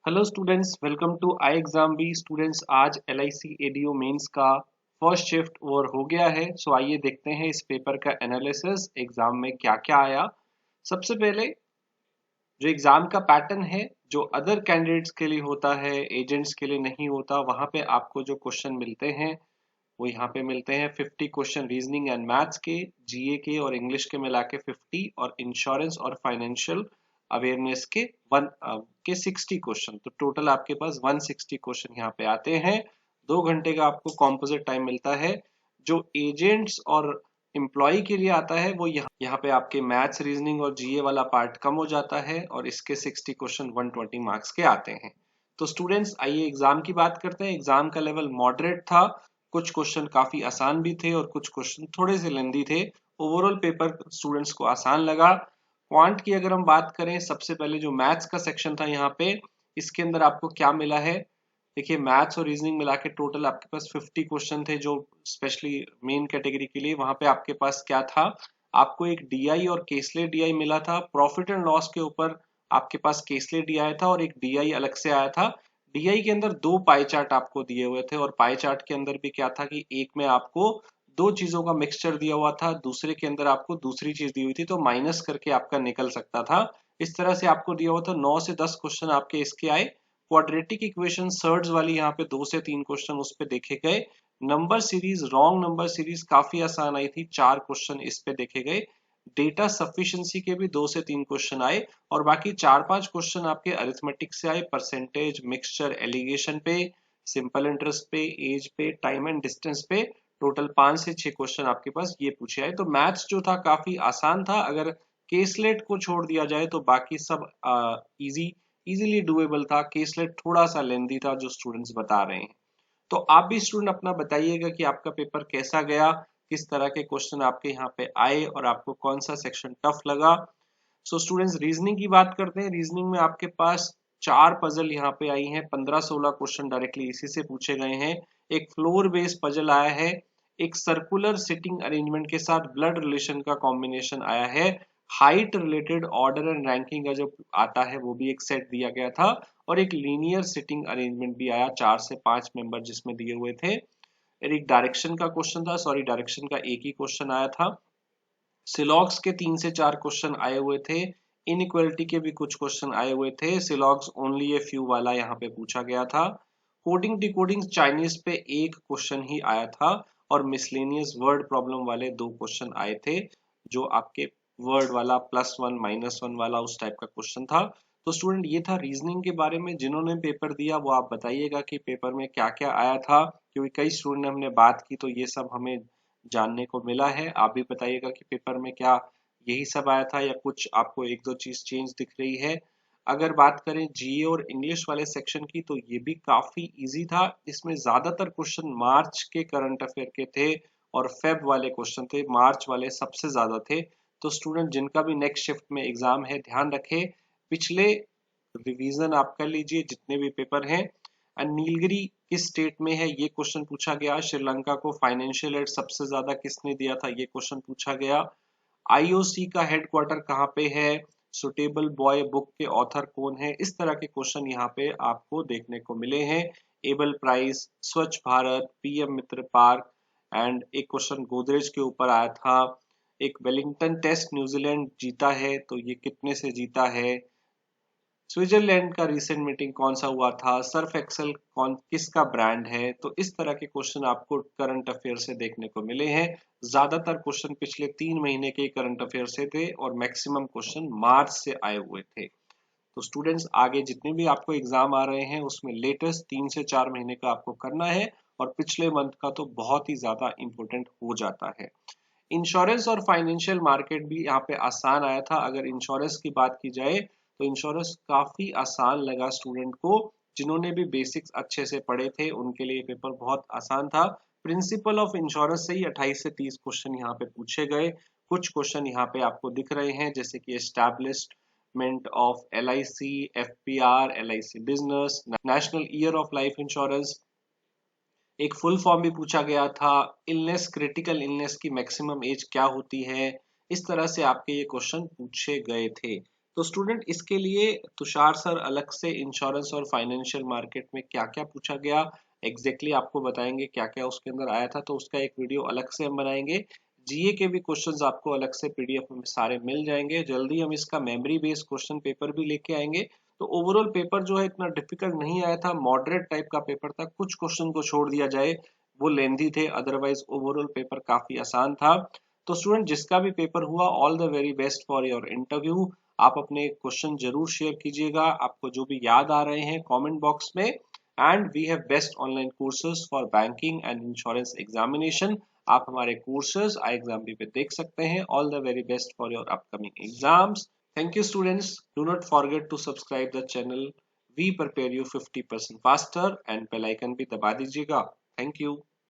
Hello students, welcome to I exam B. Students, आज L I C ADO mains का first shift over हो गया है। सो आइए देखते हैं इस पेपर का एनालिसिस, एग्जाम में क्या क्या आया। सबसे पहले जो एग्जाम का पैटर्न है, जो अदर कैंडिडेट्स के लिए होता है, एजेंट्स के लिए नहीं होता, वहां पे आपको जो क्वेश्चन मिलते हैं वो यहाँ पे मिलते हैं 50 क्वेश्चन रीजनिंग एंड मैथ्स के, जीए के और इंग्लिश के मिला के 50, और इंश्योरेंस और फाइनेंशियल अवेयरनेस के 60 क्वेश्चन। तो टोटल आपके पास 160 क्वेश्चन यहाँ पे आते हैं। 2 घंटे का आपको कॉम्पोजिट टाइम मिलता है। जो एजेंट्स और एम्प्लॉय के लिए आता है वो यहाँ पे आपके मैथ्स, रीजनिंग और जीए वाला पार्ट कम हो जाता है, और इसके 60 क्वेश्चन 120 मार्क्स के आते हैं। तो स्टूडेंट्स, आइए एग्जाम की बात करते हैं। एग्जाम का लेवल मॉडरेट था, कुछ क्वेश्चन काफी आसान भी थे और कुछ क्वेश्चन थोड़े से लेंदी थे। ओवरऑल पेपर स्टूडेंट्स को आसान लगा। क्वांट की अगर हम बात करें, सबसे पहले जो मैथ्स का सेक्शन था यहाँ पे, इसके अंदर आपको क्या मिला है। देखिए, मैथ्स और रीजनिंग मिला के टोटल आपके पास 50 क्वेश्चन थे, जो स्पेशली मेन कैटेगरी के लिए। वहां पे आपके पास क्या था, आपको एक डीआई और केसले डीआई मिला था। प्रॉफिट एंड लॉस के ऊपर आपके पास केसले डी आया था और एक डीआई अलग से आया था। डीआई के अंदर दो पाई चार्ट आपको दिए हुए थे, और पाई चार्ट के अंदर भी क्या था कि एक में आपको दो चीजों का मिक्सचर दिया हुआ था, दूसरे के अंदर आपको दूसरी चीज दी हुई थी, तो माइनस करके आपका निकल सकता था। इस तरह से आपको दिया हुआ था। 9 से 10 क्वेश्चन आपके इसके आए। क्वाड्रेटिक इक्वेशन सर्ड्स वाली यहाँ पे 2 से 3 क्वेश्चन उस पे देखे गए। Number series, wrong number series काफी आसान आई थी, 4 क्वेश्चन इस पे देखे गए। डेटा सफिशिएंसी के भी 2 से 3 क्वेश्चन आए, और बाकी 4-5 क्वेश्चन आपके अरिथमेटिक से आए, परसेंटेज, मिक्सचर, एलिगेशन पे, सिंपल इंटरेस्ट पे, एज पे, टाइम एंड डिस्टेंस पे। टोटल 5 से 6 क्वेश्चन आपके पास ये पूछे आए। तो मैथ्स जो था काफी आसान था। अगर केसलेट को छोड़ दिया जाए तो बाकी सब इजीली डुएबल था। केसलेट थोड़ा सा लेंदी था, जो स्टूडेंट्स बता रहे हैं। तो आप भी स्टूडेंट अपना बताइएगा कि आपका पेपर कैसा गया, किस तरह के क्वेश्चन आपके यहाँ पे आए और आपको कौन सा सेक्शन टफ लगा। सो स्टूडेंट्स, रीजनिंग की बात करते हैं। रीजनिंग में आपके पास 4 पजल यहाँ पे आई हैं। 15-16 क्वेश्चन डायरेक्टली इसी से पूछे गए हैं। एक फ्लोर बेस्ड पजल आया है, एक सर्कुलर सिटिंग अरेंजमेंट के साथ ब्लड रिलेशन का कॉम्बिनेशन आया है, height related order and ranking का जो आता है वो भी एक सेट दिया गया था, और एक लीनियर सिटिंग अरेंजमेंट भी आया, 4 से 5 मेंबर जिसमें दिए हुए थे। और एक डायरेक्शन का क्वेश्चन था, सॉरी, डायरेक्शन का एक ही क्वेश्चन आया था। सिलॉग्स के 3 से 4 क्वेश्चन आए हुए थे। इनइक्वालिटी के भी कुछ क्वेश्चन आए हुए थे। सिलॉग्स ओनली ए फ्यू वाला यहाँ पे पूछा गया था। कोडिंग डिकोडिंग चाइनीज पे एक क्वेश्चन ही आया था, और मिसलेनियस वर्ड प्रॉब्लम वाले 2 क्वेश्चन आए थे, जो आपके वर्ड वाला +1 -1 वाला उस टाइप का क्वेश्चन था। तो स्टूडेंट, ये था रीजनिंग के बारे में। जिन्होंने पेपर दिया वो आप बताइएगा कि पेपर में क्या क्या आया था, क्योंकि कई स्टूडेंट ने हमने बात की तो ये सब हमें जानने को मिला है। आप भी बताइएगा कि पेपर में क्या यही सब आया था, या कुछ आपको एक दो चीज चेंज दिख रही है। अगर बात करें जीए और इंग्लिश वाले सेक्शन की, तो ये भी काफी इजी था। इसमें ज्यादातर क्वेश्चन मार्च के करंट अफेयर के थे, और फेब वाले क्वेश्चन थे। मार्च वाले सबसे ज्यादा थे। तो स्टूडेंट, जिनका भी नेक्स्ट शिफ्ट में एग्जाम है, ध्यान रखें, पिछले रिवीजन आप कर लीजिए जितने भी पेपर हैं। एंड नीलगिरी किस स्टेट में है, ये क्वेश्चन पूछा गया। श्रीलंका को फाइनेंशियल एड सबसे ज्यादा किसने दिया था, ये क्वेश्चन पूछा गया। आईओसी का हेडक्वार्टर कहाँ पे है, सुटेबल बॉय बुक के ऑथर कौन है। इस तरह के क्वेश्चन यहाँ पे आपको देखने को मिले हैं। एबल प्राइस, स्वच्छ Bharat, PM Mitra park, and एक क्वेश्चन गोदरेज के ऊपर आया था। एक वेलिंगटन टेस्ट न्यूजीलैंड जीता है, तो ये कितने से जीता है। स्विट्जरलैंड का रिसेंट मीटिंग कौन सा हुआ था, सर्फ एक्सेल कौन किसका ब्रांड है। तो इस तरह के क्वेश्चन आपको करंट अफेयर से देखने को मिले हैं। ज्यादातर क्वेश्चन पिछले 3 महीने के करंट अफेयर से थे, और मैक्सिमम क्वेश्चन मार्च से आए हुए थे। तो स्टूडेंट्स, आगे जितने भी आपको एग्जाम आ रहे हैं उसमें लेटेस्ट 3 से 4 महीने का आपको करना है, और पिछले मंथ का तो बहुत ही ज्यादा इंपॉर्टेंट हो जाता है। इंश्योरेंस और फाइनेंशियल मार्केट भी यहाँ पे आसान आया था। अगर इंश्योरेंस की बात की जाए तो इंश्योरेंस काफी आसान लगा स्टूडेंट को। जिन्होंने भी बेसिक्स अच्छे से पढ़े थे उनके लिए पेपर बहुत आसान था। प्रिंसिपल ऑफ इंश्योरेंस से ही 28 से 30 क्वेश्चन यहाँ पे पूछे गए। कुछ क्वेश्चन यहाँ पे आपको दिख रहे हैं, जैसे कि establishment of LIC, FPR, LIC business, national year of life insurance. एक फुल फॉर्म भी पूछा गया था। इलनेस, क्रिटिकल इलनेस की मैक्सिमम एज क्या होती है। इस तरह से आपके ये क्वेश्चन पूछे गए थे। तो स्टूडेंट इसके लिए तुषार सर अलग से इंश्योरेंस और फाइनेंशियल मार्केट में क्या क्या पूछा गया एग्जैक्टली आपको बताएंगे, क्या क्या उसके अंदर आया था, तो उसका एक वीडियो अलग से हम बनाएंगे। जीए के भी क्वेश्चंस आपको अलग से पीडीएफ में सारे मिल जाएंगे। जल्दी हम इसका मेमोरी बेस्ड क्वेश्चन पेपर भी लेके आएंगे। तो ओवरऑल पेपर जो है इतना डिफिकल्ट नहीं आया था, मॉडरेट टाइप का पेपर था। कुछ क्वेश्चन को छोड़ दिया जाए वो लेंथी थे, अदरवाइज ओवरऑल पेपर काफी आसान था। तो स्टूडेंट जिसका भी पेपर हुआ, all the very best for your interview. आप अपने क्वेश्चन जरूर शेयर कीजिएगा, आपको जो भी याद आ रहे हैं कमेंट बॉक्स में। And we have best online courses for banking and insurance examination. आप हमारे कोर्सेज आई एग्जाम पे देख सकते हैं। All the very best for your upcoming exams. Thank you students, do not forget to subscribe the channel. We prepare you 50% faster and bell icon भी दबा दीजिएगा। Thank you.